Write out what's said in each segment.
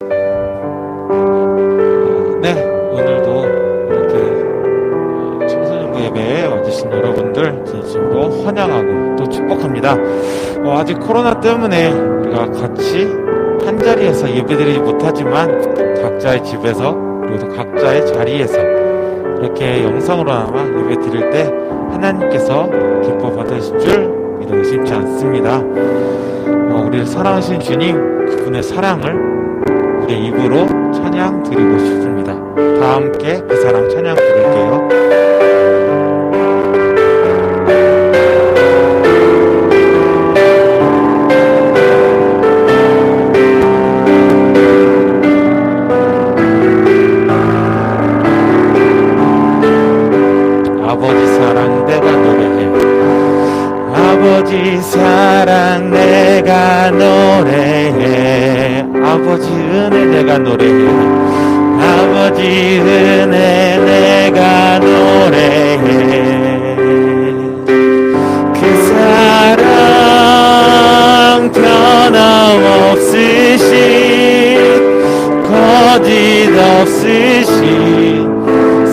네, 오늘도 이렇게 청소년부 예배에 와주신 여러분들 진심으로 환영하고 또 축복합니다. 아직 코로나 때문에 우리가 같이 한 자리에서 예배드리지 못하지만 각자의 집에서 그리고 또 각자의 자리에서 이렇게 영상으로나마 예배 드릴 때 하나님께서 기뻐 받으실 줄 믿어 의심치 않습니다. 우리를 사랑하신 주님, 그분의 사랑을 우리의 입으로 찬양 드리고 싶습니다. 다 함께 그 사랑 찬양 드릴게요. 아버지 사랑 내가 노래해. 아버지 사랑 내가 노래해. 아버지 은혜 내가 노래해. 아버지 은혜 내가 노래해. 그 사랑 변함없으신 거짓 없으신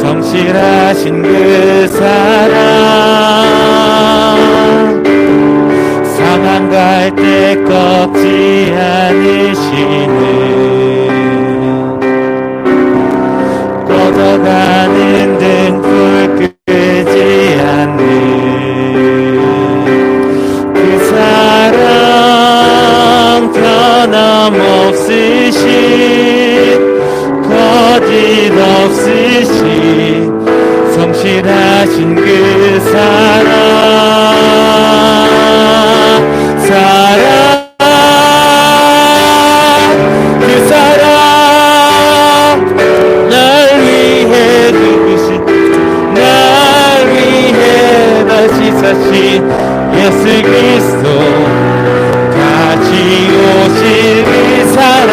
성실하신 그 사랑 상한 갈 때 꺾지 않으시는 꺼져가는 등불 끄지 않는 그 사랑 변함없으신 거짓 없으신 성실하신 그 사랑 그 사랑 날 위해 죽으신 날 위해 다시 사신 예수 그리스도 다시 오실 그 사랑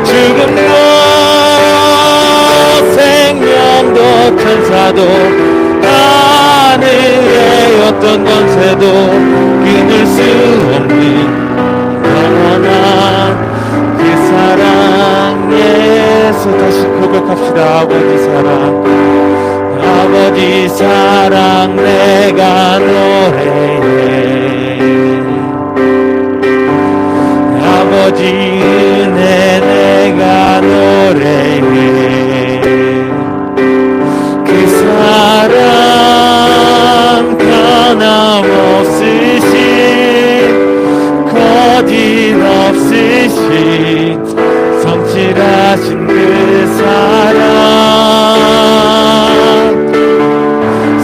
죽음도 생명도 천사도 하늘의 어떤 권세도 끊을 수 없는 영원한 그 사랑 예수 다시 고백합시다. 아버지 사랑 아버지 사랑 내가 노래해. 아버지 은혜 내가 노래해. 그 사랑 변함없으신 거짓 없으신 성실하신 그 사랑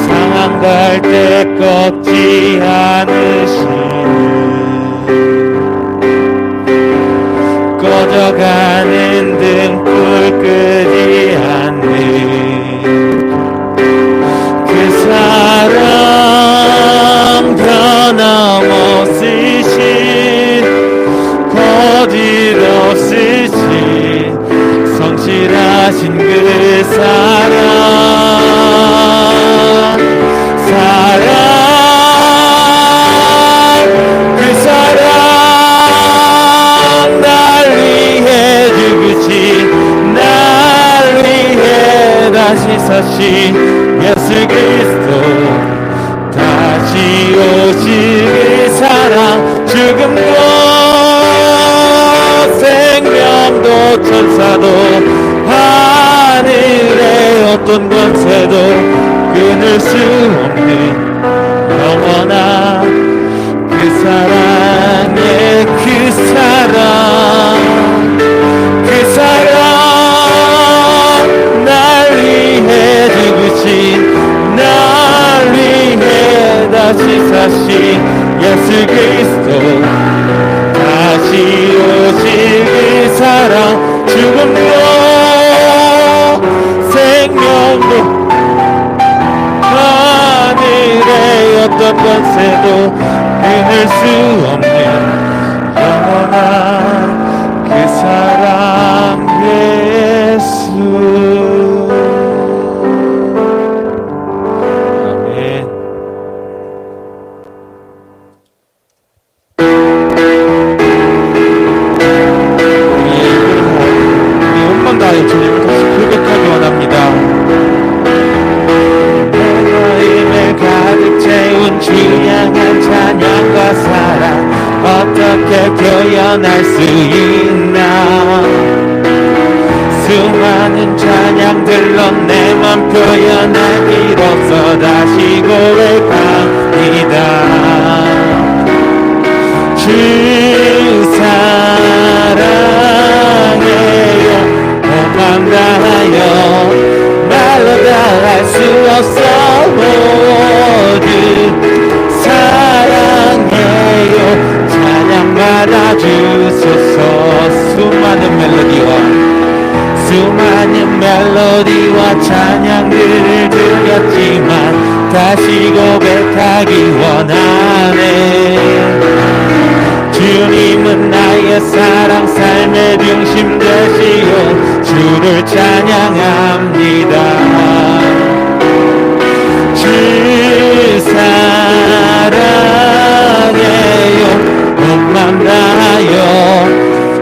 상한 갈 때 꺾지 않으시는 꺼져가는 등불 끄지 않는 그 사랑 변함없으신 거짓 없으신 성실하신 그 사랑 그 사랑 날 위해 죽으신 날 위해 다시 사신 예수 그리스도 다시 오실 그 사랑 죽음도 생명도 천사도 하늘의 어떤 권세도 끊을 수 없는 영원한 그 사랑의 그 사랑 그 사랑 날 위해 죽으신 날 위해 다시 사신 예수 그리스도 다시 오실 그 사랑 죽음도 생명도 하늘의 주님을 다시 고백하기 원합니다. 내 마음을 가득 채운 주양한 찬양과 사랑 어떻게 표현할 수 있나. 수많은 찬양들로 내 맘 표현하기로써 다시 고백합니다. 주 사랑해요 온 맘 다하여 말로 다 할 수 없어. 모두 사랑해요 찬양 받아주소서. 수많은 멜로디와 찬양들을 드렸지만 다시 고백하기 원하네. 주님은 나의 사랑 삶의 중심 되시오. 주를 찬양합니다. 주 사랑해요 온 맘 다하여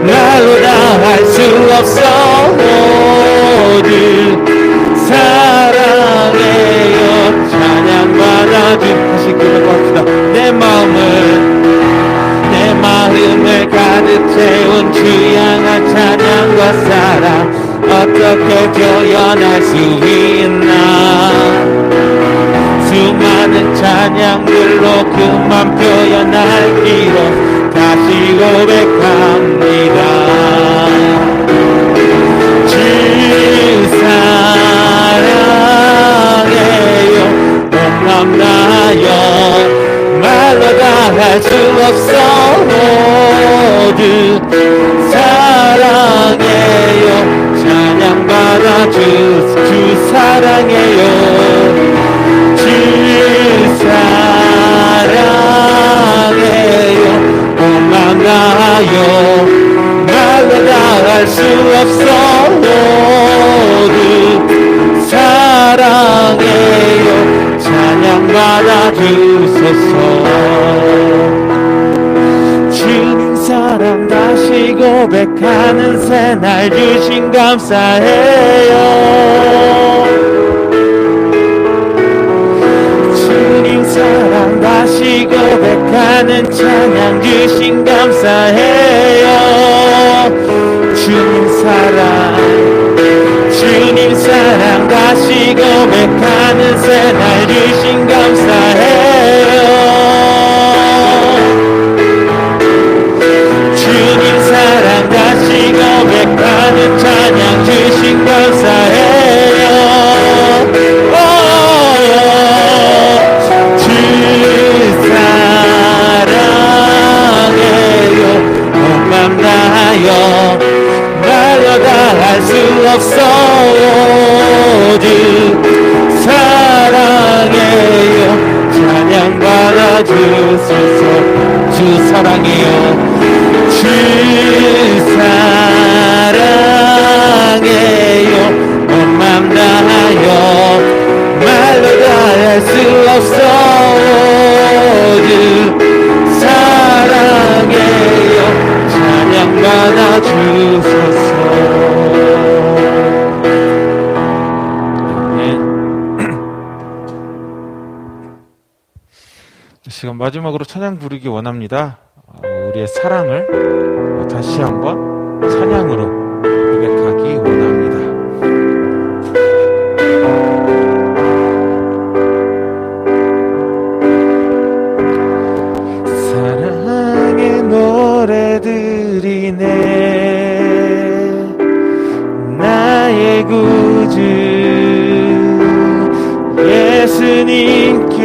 말로 다 할 수 없어. 모두 사랑해요 찬양 받아주. 다시 고백합시다. 내 마음을 가득 채운 주양한 찬양과 사랑 어떻게 표현할 수 있나. 수많은 찬양들로 그만 표현하기로 다시 고백합니다. 주 사랑해요 온 맘 다하여 말로 다 할 수 없어. 모두 사랑해요 찬양 받아주소. 주 사랑해요 주 사랑해요 온 맘 다하여 말로 다 할 수 없어. 모두 사랑해요 찬양 받아주소서. 주님 사랑 다시 고백하는 새날 주신 감사해요. 주님 사랑 다시 고백하는 찬양 주신 감사해요. 주님 사랑 다시 고백하는 새날 주신 감사해요. 주님 사랑 다시 고백하는 찬양 주신 감사해요. 주 사랑해요 온 맘 다하여 말로 다 할 수 없어. 모두 사랑해요 찬양 받아주소서. 주 사랑해요 주 사랑해요 온 맘 다하여 말로 다 할 수 없어. 모두 사랑해요 찬양 받아주소서. 시간 마지막으로 찬양 부르기 원합니다. 우리의 사랑을 다시 한번 찬양으로 고백하기 원합니다. 사랑의 노래들이네 나의 구주 예수님께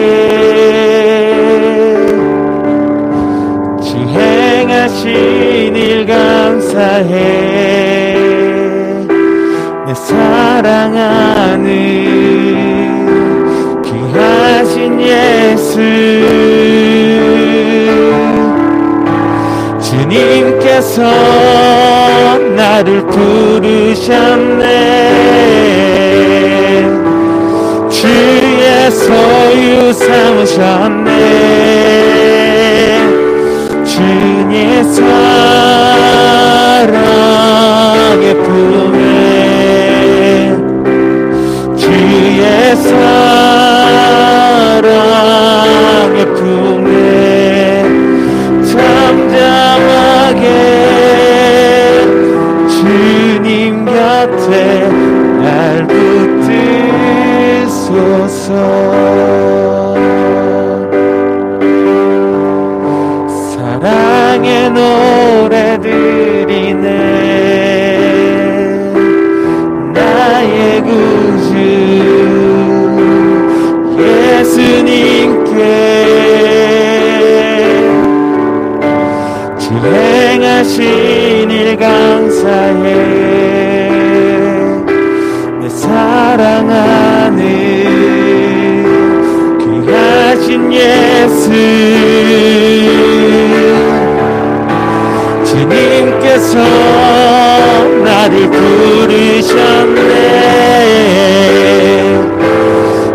행하신 일 감사해. 내 사랑하는 귀하신 예수 주님께서 나를 부르셨네. 주의 소유 삼으셨네. 주의 사랑의 품에 곁에 날 붙드소서. 사랑의 노래 드리네 나의 구주 예수님께 주 행하신 일 감사해 내 사랑하는 귀하신 예수 주님께서 나를 부르셨네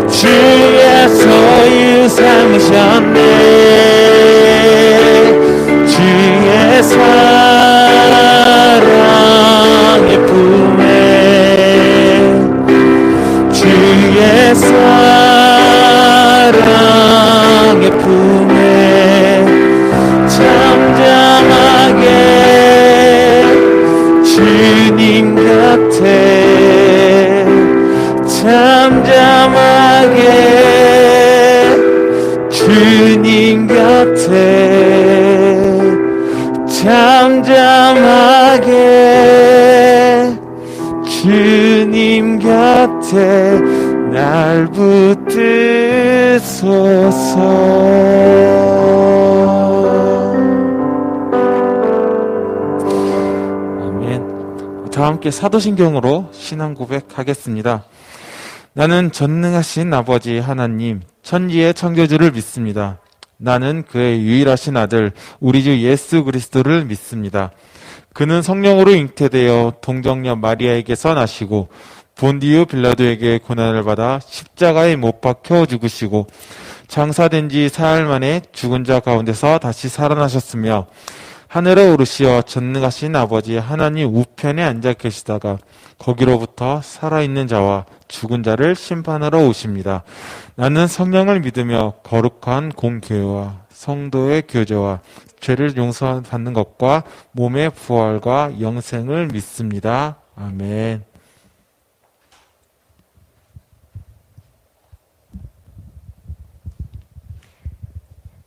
주의 소유 삼으셨네 주의 사랑의 품에 주의 사랑의 품에 잠잠하게 주님 곁에 잠잠하게 주님 곁에 잠잠하게 주님 곁에 날 붙드소서. 다 함께 사도신경으로 신앙 고백하겠습니다. 나는 전능하신 아버지 하나님, 천지의 창조주를 믿습니다. 나는 그의 유일하신 아들, 우리 주 예수 그리스도를 믿습니다. 그는 성령으로 잉태되어 동정녀 마리아에게서 나시고 본디오 빌라도에게 고난을 받아 십자가에 못 박혀 죽으시고 장사된 지 사흘 만에 죽은 자 가운데서 다시 살아나셨으며 하늘에 오르시어 전능하신 아버지 하나님 우편에 앉아 계시다가 거기로부터 살아있는 자와 죽은 자를 심판하러 오십니다. 나는 성령을 믿으며 거룩한 공교회와 성도의 교제와 죄를 용서받는 것과 몸의 부활과 영생을 믿습니다. 아멘.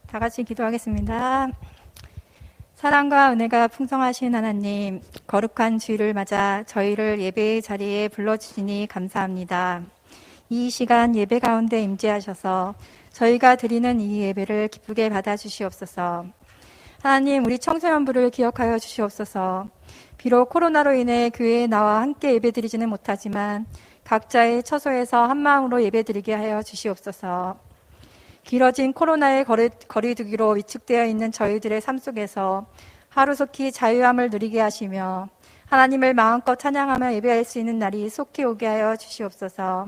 다 같이 기도하겠습니다. 사랑과 은혜가 풍성하신 하나님, 거룩한 주일을 맞아 저희를 예배의 자리에 불러주시니 감사합니다. 이 시간 예배 가운데 임재하셔서 저희가 드리는 이 예배를 기쁘게 받아주시옵소서. 하나님, 우리 청소년부를 기억하여 주시옵소서. 비록 코로나로 인해 교회에 나와 함께 예배드리지는 못하지만 각자의 처소에서 한마음으로 예배드리게 하여 주시옵소서. 길어진 코로나의 거리두기로 위축되어 있는 저희들의 삶 속에서 하루속히 자유함을 누리게 하시며 하나님을 마음껏 찬양하며 예배할 수 있는 날이 속히 오게 하여 주시옵소서.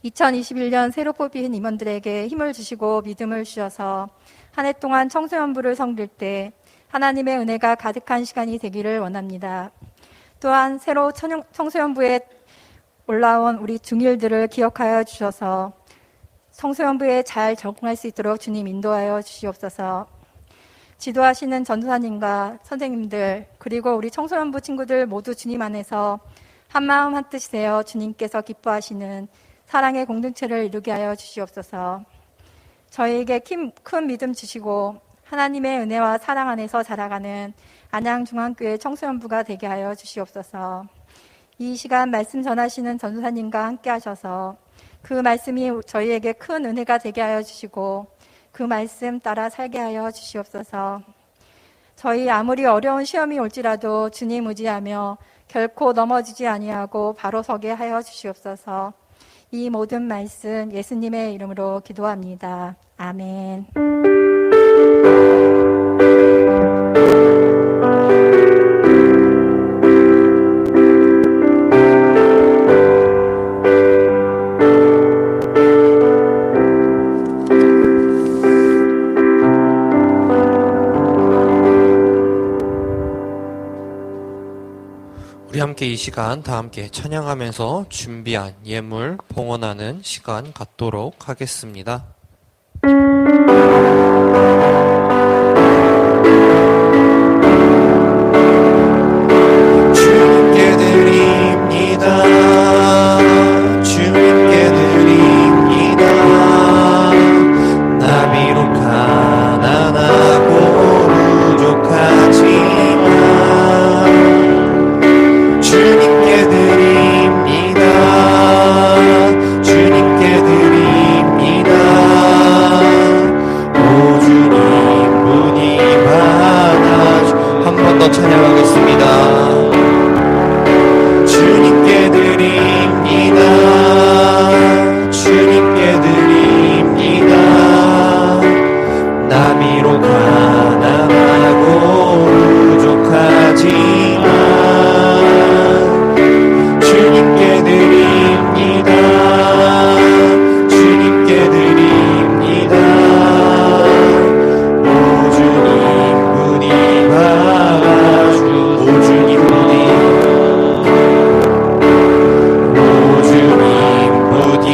2021년 새로 뽑힌 임원들에게 힘을 주시고 믿음을 주셔서 한 해 동안 청소년부를 섬길 때 하나님의 은혜가 가득한 시간이 되기를 원합니다. 또한 새로 청소년부에 올라온 우리 중일들을 기억하여 주셔서 청소년부에 잘 적응할 수 있도록 주님 인도하여 주시옵소서. 지도하시는 전도사님과 선생님들 그리고 우리 청소년부 친구들 모두 주님 안에서 한마음 한뜻이 되어 주님께서 기뻐하시는 사랑의 공동체를 이루게 하여 주시옵소서. 저희에게 큰 믿음 주시고 하나님의 은혜와 사랑 안에서 자라가는 안양중앙교회 청소년부가 되게 하여 주시옵소서. 이 시간 말씀 전하시는 전도사님과 함께 하셔서 그 말씀이 저희에게 큰 은혜가 되게 하여 주시고 그 말씀 따라 살게 하여 주시옵소서. 저희 아무리 어려운 시험이 올지라도 주님 의지하며 결코 넘어지지 아니하고 바로 서게 하여 주시옵소서. 이 모든 말씀 예수님의 이름으로 기도합니다. 아멘. 우리 함께 이 시간 다 함께 찬양하면서 준비한 예물 봉헌하는 시간 갖도록 하겠습니다. 주님께 드립니다. 주님께 드립니다. 주님께 드립니다. 오 주님 문이 받아주. 한 번 더 찬양하겠습니다. 주님께 드립니다. 주님께 드립니다. 나비로 가난하고 부족하지만 주님께 드립니다. 주님께 드립니다. 오 주님 문이 받아주. 오 주님 문이 부디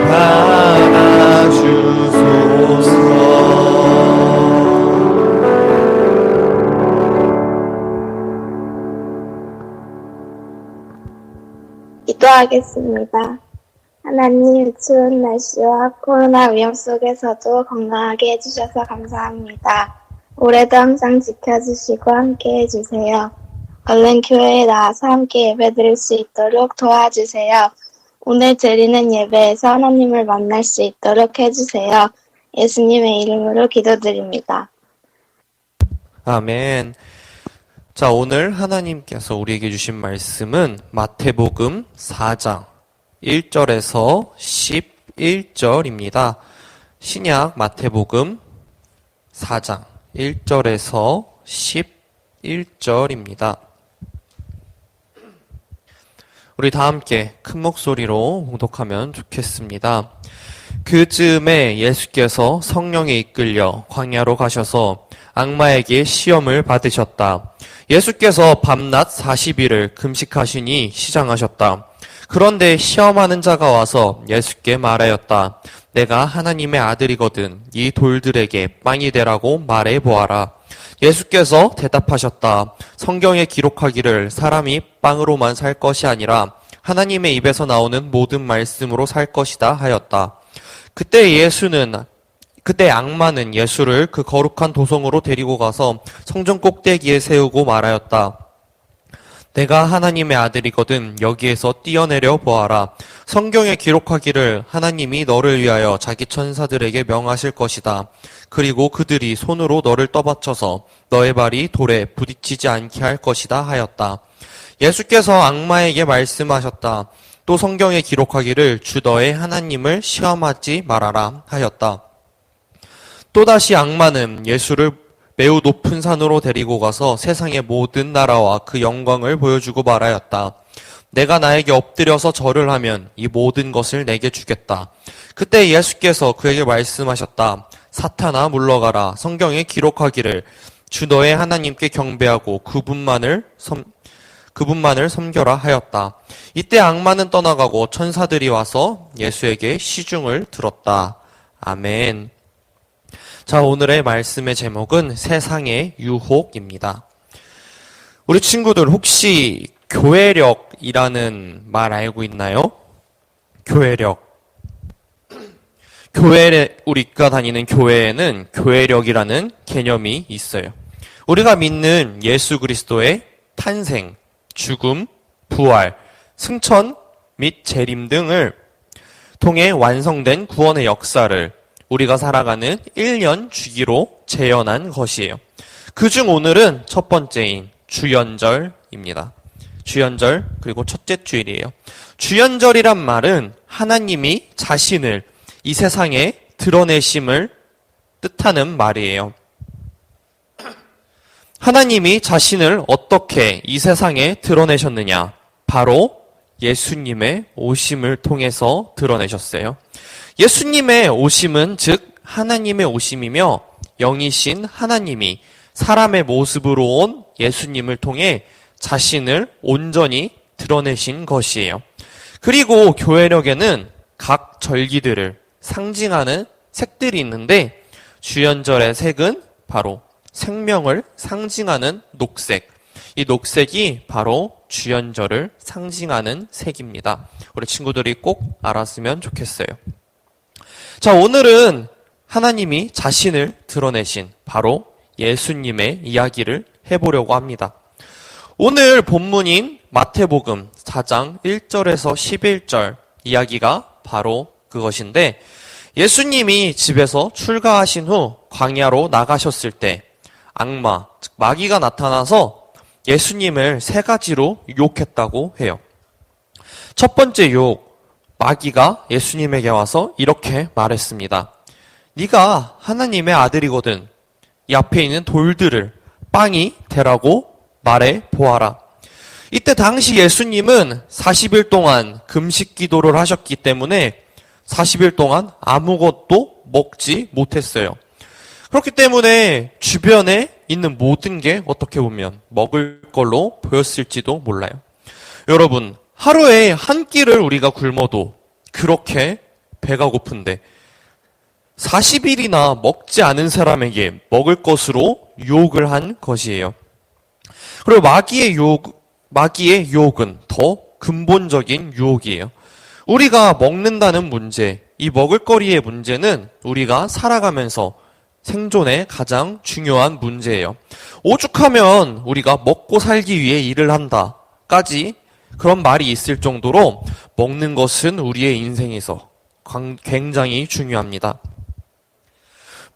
받아주소서. 기도하겠습니다. 하나님, 추운 날씨와 코로나 위험 속에서도 건강하게 해주셔서 감사합니다. 올해도 항상 지켜주시고 함께 해주세요. 얼른 교회에 나와서 함께 예배드릴 수 있도록 도와주세요. 오늘 드리는 예배에서 하나님을 만날 수 있도록 해주세요. 예수님의 이름으로 기도드립니다. 아멘. 자, 오늘 하나님께서 우리에게 주신 말씀은 마태복음 4장 1절에서 11절입니다. 신약 마태복음 4장 1절에서 11절입니다. 우리 다 함께 큰 목소리로 봉독하면 좋겠습니다. 그 즈음에 예수께서 성령에 이끌려 광야로 가셔서 악마에게 시험을 받으셨다. 예수께서 밤낮 40일을 금식하시니 시장하셨다. 그런데 시험하는 자가 와서 예수께 말하였다. 내가 하나님의 아들이거든 이 돌들에게 빵이 되라고 말해 보아라. 예수께서 대답하셨다. 성경에 기록하기를 사람이 빵으로만 살 것이 아니라 하나님의 입에서 나오는 모든 말씀으로 살 것이다 하였다. 그때 악마는 예수를 그 거룩한 도성으로 데리고 가서 성전 꼭대기에 세우고 말하였다. 내가 하나님의 아들이거든 여기에서 뛰어내려 보아라. 성경에 기록하기를 하나님이 너를 위하여 자기 천사들에게 명하실 것이다. 그리고 그들이 손으로 너를 떠받쳐서 너의 발이 돌에 부딪히지 않게 할 것이다 하였다. 예수께서 악마에게 말씀하셨다. 또 성경에 기록하기를 주 너의 하나님을 시험하지 말아라 하였다. 또다시 악마는 예수를 매우 높은 산으로 데리고 가서 세상의 모든 나라와 그 영광을 보여주고 말하였다. 내가 나에게 엎드려서 절을 하면 이 모든 것을 내게 주겠다. 그때 예수께서 그에게 말씀하셨다. 사탄아 물러가라. 성경에 기록하기를 주 너의 하나님께 경배하고 그분만을 섬겨라 하였다. 이때 악마는 떠나가고 천사들이 와서 예수에게 시중을 들었다. 아멘. 자, 오늘의 말씀의 제목은 세상의 유혹입니다. 우리 친구들 혹시 교회력이라는 말 알고 있나요? 교회력. 우리가 다니는 교회에는 교회력이라는 개념이 있어요. 우리가 믿는 예수 그리스도의 탄생, 죽음, 부활, 승천 및 재림 등을 통해 완성된 구원의 역사를 우리가 살아가는 1년 주기로 재현한 것이에요. 그중 오늘은 첫 번째인 주연절입니다. 주연절 그리고 첫째 주일이에요. 주연절이란 말은 하나님이 자신을 이 세상에 드러내심을 뜻하는 말이에요. 하나님이 자신을 어떻게 이 세상에 드러내셨느냐? 바로 예수님의 오심을 통해서 드러내셨어요. 예수님의 오심은 즉 하나님의 오심이며 영이신 하나님이 사람의 모습으로 온 예수님을 통해 자신을 온전히 드러내신 것이에요. 그리고 교회력에는 각 절기들을 상징하는 색들이 있는데 주연절의 색은 바로 생명을 상징하는 녹색. 이 녹색이 바로 주연절을 상징하는 색입니다. 우리 친구들이 꼭 알았으면 좋겠어요. 자, 오늘은 하나님이 자신을 드러내신 바로 예수님의 이야기를 해보려고 합니다. 오늘 본문인 마태복음 4장 1절에서 11절 이야기가 바로 그것인데, 예수님이 집에서 출가하신 후 광야로 나가셨을 때 악마, 즉 마귀가 나타나서 예수님을 세 가지로 유혹했다고 해요. 첫 번째 유혹, 마귀가 예수님에게 와서 이렇게 말했습니다. 네가 하나님의 아들이거든. 이 앞에 있는 돌들을 빵이 되라고 말해 보아라. 이때 당시 예수님은 40일 동안 금식 기도를 하셨기 때문에 40일 동안 아무것도 먹지 못했어요. 그렇기 때문에 주변에 있는 모든 게 어떻게 보면 먹을 걸로 보였을지도 몰라요. 여러분, 하루에 한 끼를 우리가 굶어도 그렇게 배가 고픈데 40일이나 먹지 않은 사람에게 먹을 것으로 유혹을 한 것이에요. 그리고 마귀의 유혹은 더 근본적인 유혹이에요. 우리가 먹는다는 문제, 이 먹을거리의 문제는 우리가 살아가면서 생존의 가장 중요한 문제예요. 오죽하면 우리가 먹고 살기 위해 일을 한다까지 그런 말이 있을 정도로 먹는 것은 우리의 인생에서 굉장히 중요합니다.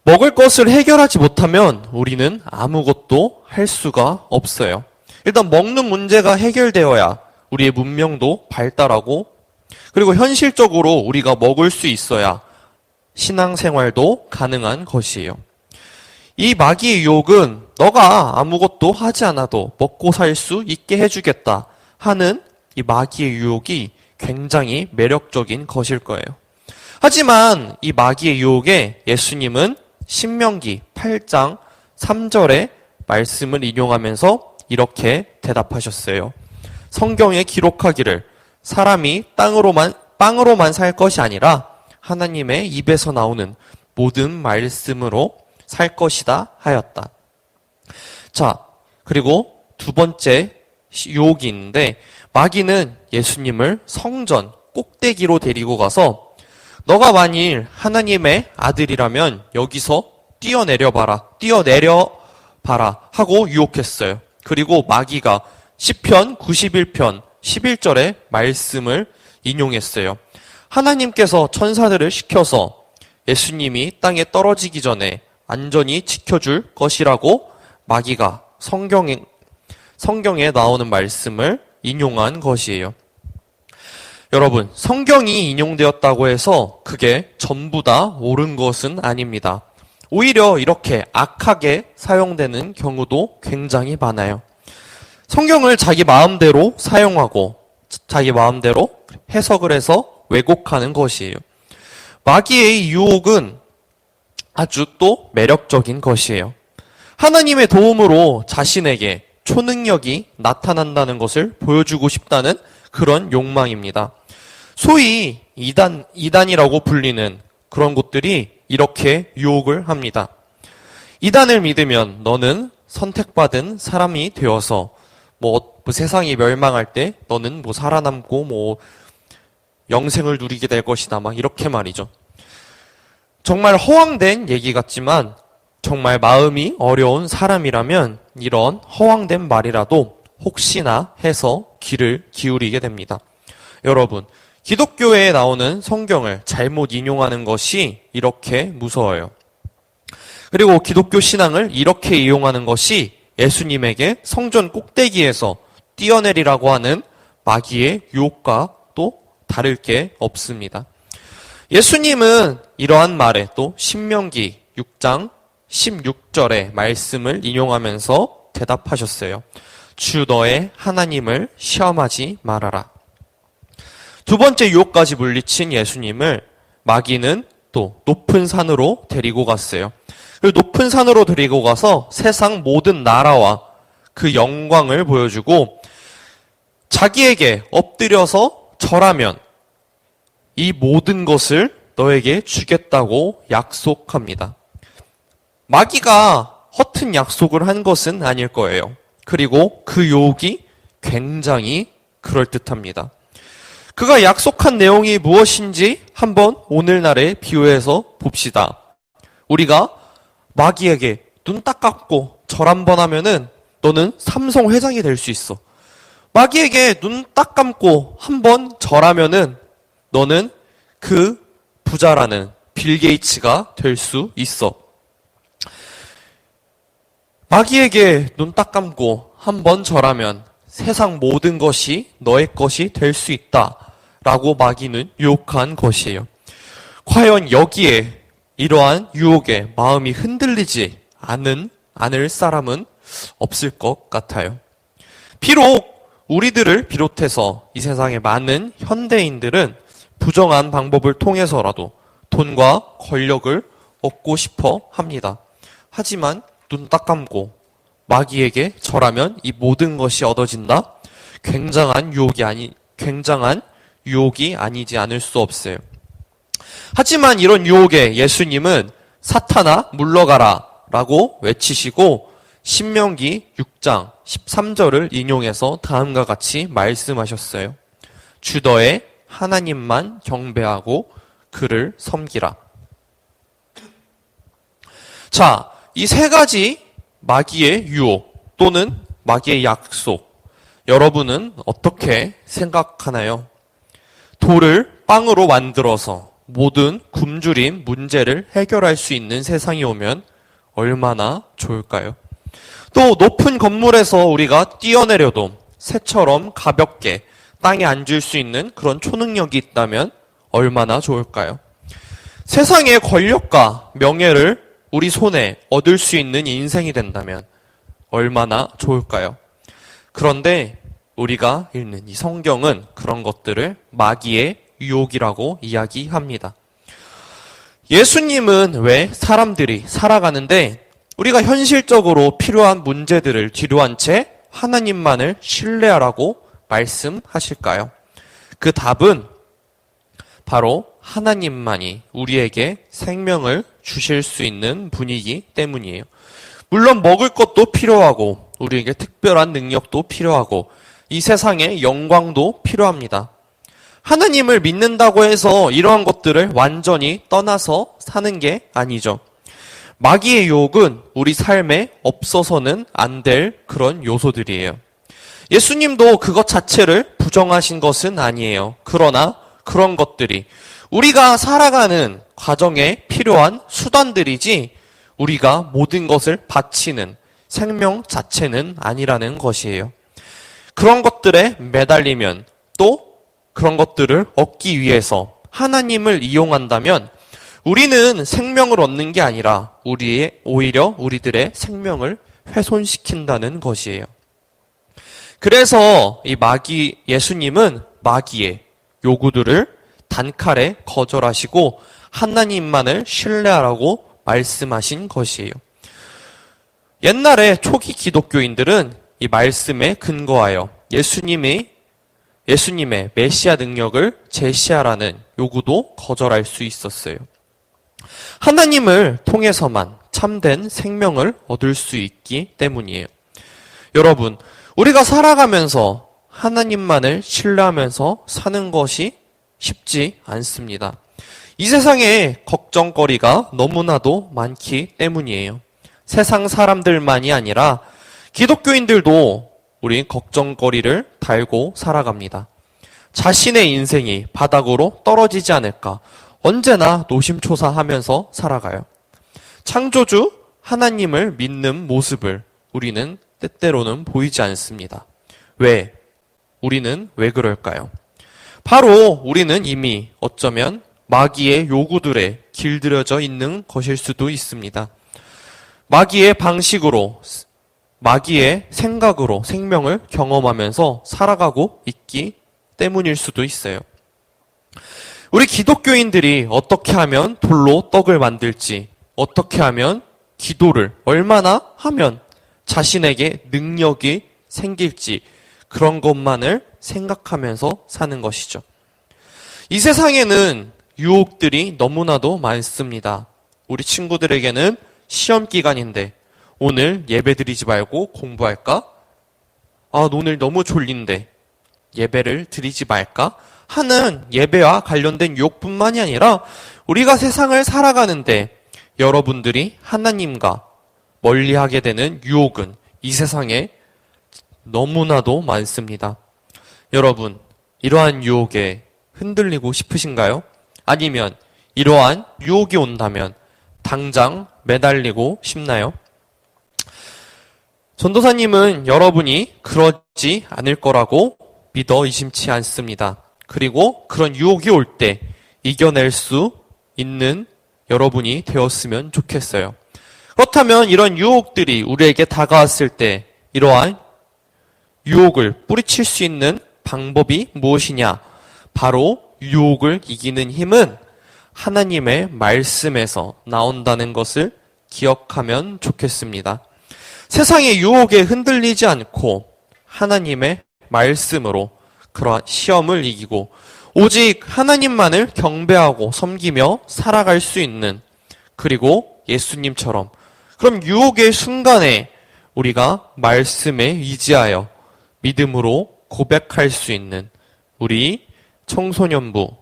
먹을 것을 해결하지 못하면 우리는 아무것도 할 수가 없어요. 일단 먹는 문제가 해결되어야 우리의 문명도 발달하고, 그리고 현실적으로 우리가 먹을 수 있어야 신앙생활도 가능한 것이에요. 이 마귀의 유혹은 너가 아무것도 하지 않아도 먹고 살 수 있게 해주겠다 하는 이 마귀의 유혹이 굉장히 매력적인 것일 거예요. 하지만 이 마귀의 유혹에 예수님은 신명기 8장 3절의 말씀을 인용하면서 이렇게 대답하셨어요. 성경에 기록하기를 사람이 빵으로만 살 것이 아니라 하나님의 입에서 나오는 모든 말씀으로 살 것이다 하였다. 자, 그리고 두 번째 유혹이 있는데, 마귀는 예수님을 성전 꼭대기로 데리고 가서 너가 만일 하나님의 아들이라면 여기서 뛰어내려봐라 하고 유혹했어요. 그리고 마귀가 시편 91편 11절의 말씀을 인용했어요. 하나님께서 천사들을 시켜서 예수님이 땅에 떨어지기 전에 안전히 지켜줄 것이라고 마귀가 성경에 나오는 말씀을 인용한 것이에요. 여러분, 성경이 인용되었다고 해서 그게 전부 다 옳은 것은 아닙니다. 오히려 이렇게 악하게 사용되는 경우도 굉장히 많아요. 성경을 자기 마음대로 사용하고 자기 마음대로 해석을 해서 왜곡하는 것이에요. 마귀의 유혹은 아주 또 매력적인 것이에요. 하나님의 도움으로 자신에게 초능력이 나타난다는 것을 보여주고 싶다는 그런 욕망입니다. 소위 이단이라고 불리는 그런 곳들이 이렇게 유혹을 합니다. 이단을 믿으면 너는 선택받은 사람이 되어서 세상이 멸망할 때 너는 살아남고 영생을 누리게 될 것이다. 이렇게 말이죠. 정말 허황된 얘기 같지만 정말 마음이 어려운 사람이라면 이런 허황된 말이라도 혹시나 해서 귀를 기울이게 됩니다. 여러분, 기독교에 나오는 성경을 잘못 인용하는 것이 이렇게 무서워요. 그리고 기독교 신앙을 이렇게 이용하는 것이 예수님에게 성전 꼭대기에서 뛰어내리라고 하는 마귀의 유혹과 또 다를 게 없습니다. 예수님은 이러한 말에 또 신명기 6장 16절의 말씀을 인용하면서 대답하셨어요. 주 너의 하나님을 시험하지 말아라. 두 번째 유혹까지 물리친 예수님을 마귀는 또 높은 산으로 데리고 갔어요. 그리고 높은 산으로 데리고 가서 세상 모든 나라와 그 영광을 보여주고 자기에게 엎드려서 절하면 이 모든 것을 너에게 주겠다고 약속합니다. 마귀가 허튼 약속을 한 것은 아닐 거예요. 그리고 그 유혹이 굉장히 그럴듯합니다. 그가 약속한 내용이 무엇인지 한번 오늘날에 비유해서 봅시다. 우리가 마귀에게 눈 딱 감고 절 한 번 하면은 너는 삼성 회장이 될 수 있어. 마귀에게 눈 딱 감고 한번 절하면은 너는 그 부자라는 빌 게이츠가 될 수 있어. 마귀에게 눈 딱 감고 한번 절하면 세상 모든 것이 너의 것이 될 수 있다. 라고 마귀는 유혹한 것이에요. 과연 여기에 이러한 유혹에 마음이 흔들리지 않을 사람은 없을 것 같아요. 비록 우리들을 비롯해서 이 세상의 많은 현대인들은 부정한 방법을 통해서라도 돈과 권력을 얻고 싶어 합니다. 하지만 눈 딱 감고 마귀에게 절하면 이 모든 것이 얻어진다? 굉장한 유혹이 아니지 않을 수 없어요. 하지만 이런 유혹에 예수님은 사탄아 물러가라 라고 외치시고 신명기 6장 13절을 인용해서 다음과 같이 말씀하셨어요. 주 너의 하나님만 경배하고 그를 섬기라. 자, 이 세 가지 마귀의 유혹 또는 마귀의 약속, 여러분은 어떻게 생각하나요? 돌을 빵으로 만들어서 모든 굶주림 문제를 해결할 수 있는 세상이 오면 얼마나 좋을까요? 또 높은 건물에서 우리가 뛰어내려도 새처럼 가볍게 땅에 앉을 수 있는 그런 초능력이 있다면 얼마나 좋을까요? 세상의 권력과 명예를 우리 손에 얻을 수 있는 인생이 된다면 얼마나 좋을까요? 그런데 우리가 읽는 이 성경은 그런 것들을 마귀의 유혹이라고 이야기합니다. 예수님은 왜 사람들이 살아가는데 우리가 현실적으로 필요한 문제들을 뒤로한 채 하나님만을 신뢰하라고 말씀하실까요? 그 답은 바로 하나님만이 우리에게 생명을 주실 수 있는 분이기 때문이에요. 물론 먹을 것도 필요하고 우리에게 특별한 능력도 필요하고 이 세상의 영광도 필요합니다. 하나님을 믿는다고 해서 이러한 것들을 완전히 떠나서 사는 게 아니죠. 마귀의 유혹은 우리 삶에 없어서는 안 될 그런 요소들이에요. 예수님도 그것 자체를 부정하신 것은 아니에요. 그러나 그런 것들이 우리가 살아가는 과정에 필요한 수단들이지 우리가 모든 것을 바치는 생명 자체는 아니라는 것이에요. 그런 것들에 매달리면 또 그런 것들을 얻기 위해서 하나님을 이용한다면 우리는 생명을 얻는 게 아니라 오히려 우리들의 생명을 훼손시킨다는 것이에요. 그래서 예수님은 마귀의 요구들을 단칼에 거절하시고 하나님만을 신뢰하라고 말씀하신 것이에요. 옛날에 초기 기독교인들은 이 말씀에 근거하여 예수님의 메시아 능력을 제시하라는 요구도 거절할 수 있었어요. 하나님을 통해서만 참된 생명을 얻을 수 있기 때문이에요. 여러분, 우리가 살아가면서 하나님만을 신뢰하면서 사는 것이 쉽지 않습니다. 이 세상에 걱정거리가 너무나도 많기 때문이에요. 세상 사람들만이 아니라 기독교인들도 우리 걱정거리를 달고 살아갑니다. 자신의 인생이 바닥으로 떨어지지 않을까 언제나 노심초사하면서 살아가요. 창조주 하나님을 믿는 모습을 우리는 때때로는 보이지 않습니다. 우리는 왜 그럴까요? 바로 우리는 이미 어쩌면 마귀의 요구들에 길들여져 있는 것일 수도 있습니다. 마귀의 방식으로, 마귀의 생각으로 생명을 경험하면서 살아가고 있기 때문일 수도 있어요. 우리 기독교인들이 어떻게 하면 돌로 떡을 만들지, 어떻게 하면 기도를 얼마나 하면 자신에게 능력이 생길지 그런 것만을 생각하면서 사는 것이죠. 이 세상에는 유혹들이 너무나도 많습니다. 우리 친구들에게는 시험 기간인데 오늘 예배 드리지 말고 공부할까? 오늘 너무 졸린데 예배를 드리지 말까? 하는 예배와 관련된 유혹뿐만이 아니라 우리가 세상을 살아가는데 여러분들이 하나님과 멀리하게 되는 유혹은 이 세상에 너무나도 많습니다. 여러분, 이러한 유혹에 흔들리고 싶으신가요? 아니면 이러한 유혹이 온다면 당장 매달리고 싶나요? 전도사님은 여러분이 그러지 않을 거라고 믿어 의심치 않습니다. 그리고 그런 유혹이 올 때 이겨낼 수 있는 여러분이 되었으면 좋겠어요. 그렇다면 이런 유혹들이 우리에게 다가왔을 때 이러한 유혹을 뿌리칠 수 있는 방법이 무엇이냐? 바로 유혹을 이기는 힘은 하나님의 말씀에서 나온다는 것을 기억하면 좋겠습니다. 세상의 유혹에 흔들리지 않고 하나님의 말씀으로 그러한 시험을 이기고 오직 하나님만을 경배하고 섬기며 살아갈 수 있는, 그리고 예수님처럼 그럼 유혹의 순간에 우리가 말씀에 의지하여 믿음으로 고백할 수 있는 우리 청소년부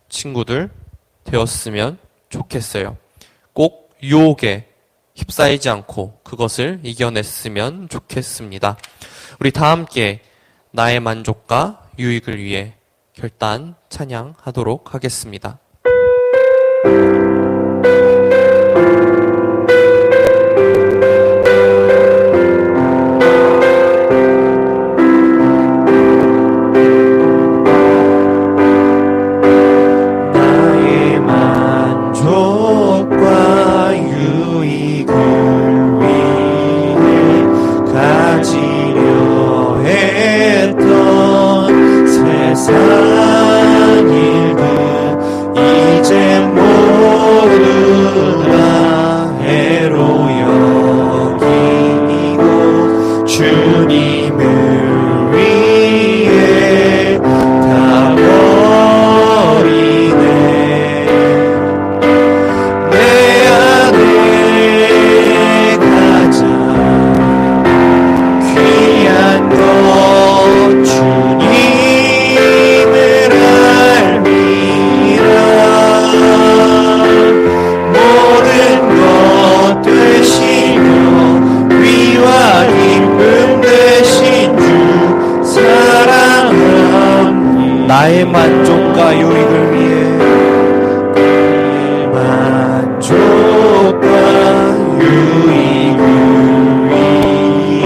친구들 되었으면 좋겠어요. 꼭 유혹에 휩싸이지 않고 그것을 이겨냈으면 좋겠습니다. 우리 다 함께 나의 만족과 유익을 위해 결단 찬양하도록 하겠습니다. 나의 만족과 유익을 위해 가지려 했던 세상 일들 이제 모두 다 해로 여기고 주님을 위해 다 버리네. 내 안에 가장 귀한 것 주님을 알미라. 모든 것 되시며 위와 기쁨 되신 주 사랑합니다. 나의 만족과 유익을 위해 만족과 유익을 위해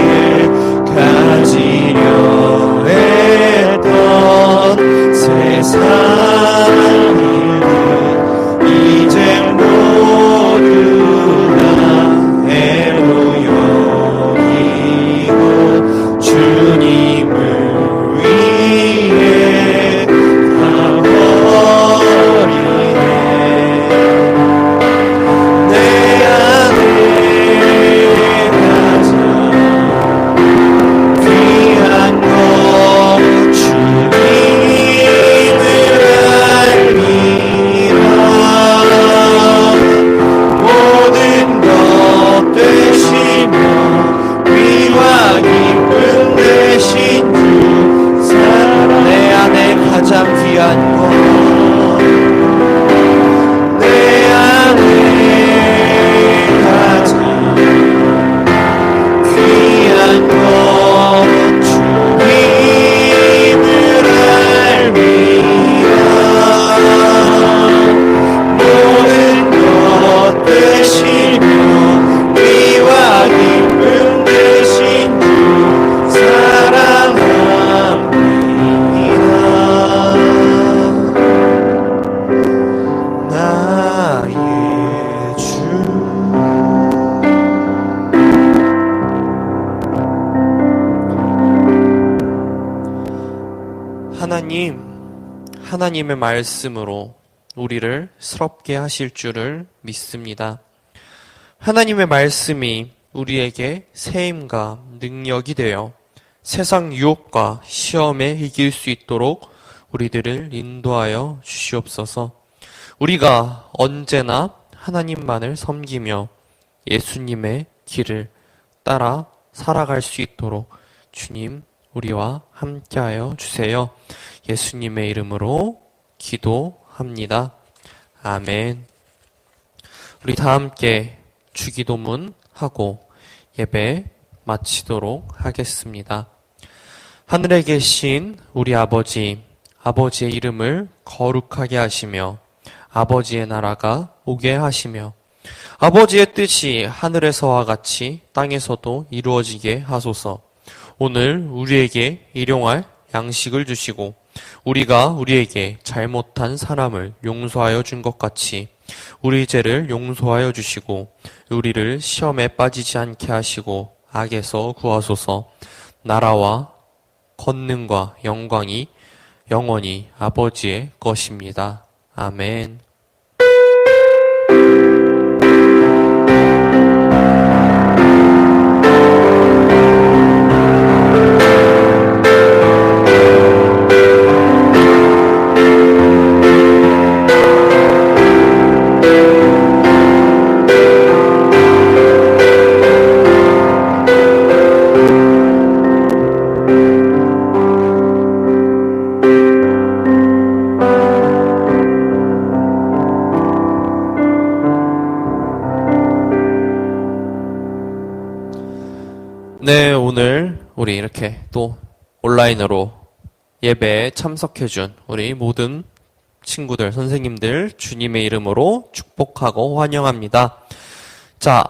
가지려 했던 세상 일들 이제 모두 다 해로 여기고 주님을 위해 다 버리네. 내 안에 가장 귀한 것 주님을 알미라. 모든 것 되시며 위와 기쁨 되신 주 사랑. 내 안에 가장 귀한 것, 내 안에 가장 귀한 것 주님을 알미라. 모든 것 되시며 위와 기쁨 되신 주 사랑합니다. 나의 주. 하나님의 말씀으로 우리를 스럽게 하실 줄을 믿습니다. 하나님의 말씀이 우리에게 새 힘과 능력이 되어 세상 유혹과 시험에 이길 수 있도록 우리들을 인도하여 주시옵소서. 우리가 언제나 하나님만을 섬기며 예수님의 길을 따라 살아갈 수 있도록 주님 우리와 함께하여 주세요. 예수님의 이름으로 기도합니다. 아멘. 우리 다 함께 주기도문 하고 예배 마치도록 하겠습니다. 하늘에 계신 우리 아버지, 아버지의 이름을 거룩하게 하시며 아버지의 나라가 오게 하시며 아버지의 뜻이 하늘에서와 같이 땅에서도 이루어지게 하소서. 오늘 우리에게 일용할 양식을 주시고 우리가 우리에게 잘못한 사람을 용서하여 준 것 같이 우리 죄를 용서하여 주시고 우리를 시험에 빠지지 않게 하시고 악에서 구하소서. 나라와 권능과 영광이 영원히 아버지의 것입니다. 아멘. 네, 오늘 우리 이렇게 또 온라인으로 예배에 참석해준 우리 모든 친구들, 선생님들 주님의 이름으로 축복하고 환영합니다. 자,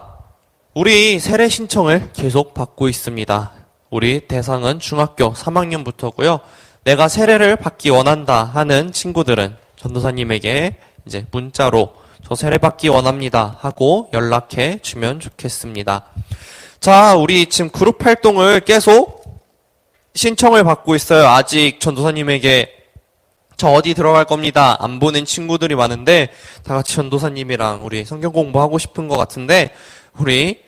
우리 세례 신청을 계속 받고 있습니다. 우리 대상은 중학교 3학년부터고요. 내가 세례를 받기 원한다 하는 친구들은 전도사님에게 이제 문자로 저 세례 받기 원합니다 하고 연락해 주면 좋겠습니다. 자, 우리 지금 그룹 활동을 계속 신청을 받고 있어요. 아직 전도사님에게 저 어디 들어갈 겁니다 안 보낸 친구들이 많은데 다 같이 전도사님이랑 우리 성경 공부하고 싶은 것 같은데 우리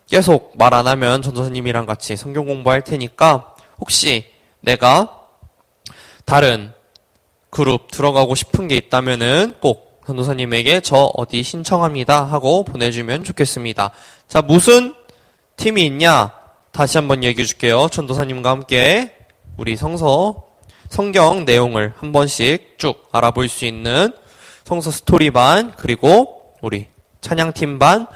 계속 말 안 하면 전도사님이랑 같이 성경 공부할 테니까 혹시 내가 다른 그룹 들어가고 싶은 게 있다면은 꼭 전도사님에게 저 어디 신청합니다 하고 보내주면 좋겠습니다. 자, 무슨 팀이 있냐? 다시 한번 얘기해 줄게요. 전도사님과 함께 우리 성경 내용을 한 번씩 쭉 알아볼 수 있는 성서 스토리반, 그리고 우리 찬양팀 반,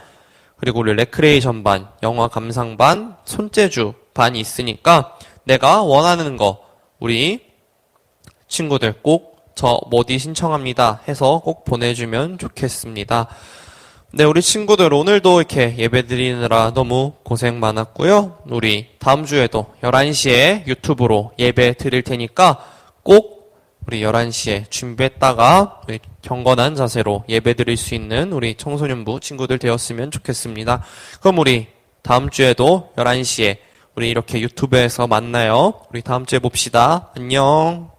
그리고 우리 레크레이션 반, 영화 감상반, 손재주 반이 있으니까 내가 원하는 거 우리 친구들 꼭 저 어디 신청합니다 해서 꼭 보내주면 좋겠습니다. 네, 우리 친구들 오늘도 이렇게 예배 드리느라 너무 고생 많았고요. 우리 다음 주에도 11시에 유튜브로 예배 드릴 테니까 꼭 우리 11시에 준비했다가 우리 경건한 자세로 예배 드릴 수 있는 우리 청소년부 친구들 되었으면 좋겠습니다. 그럼 우리 다음 주에도 11시에 우리 이렇게 유튜브에서 만나요. 우리 다음 주에 봅시다. 안녕.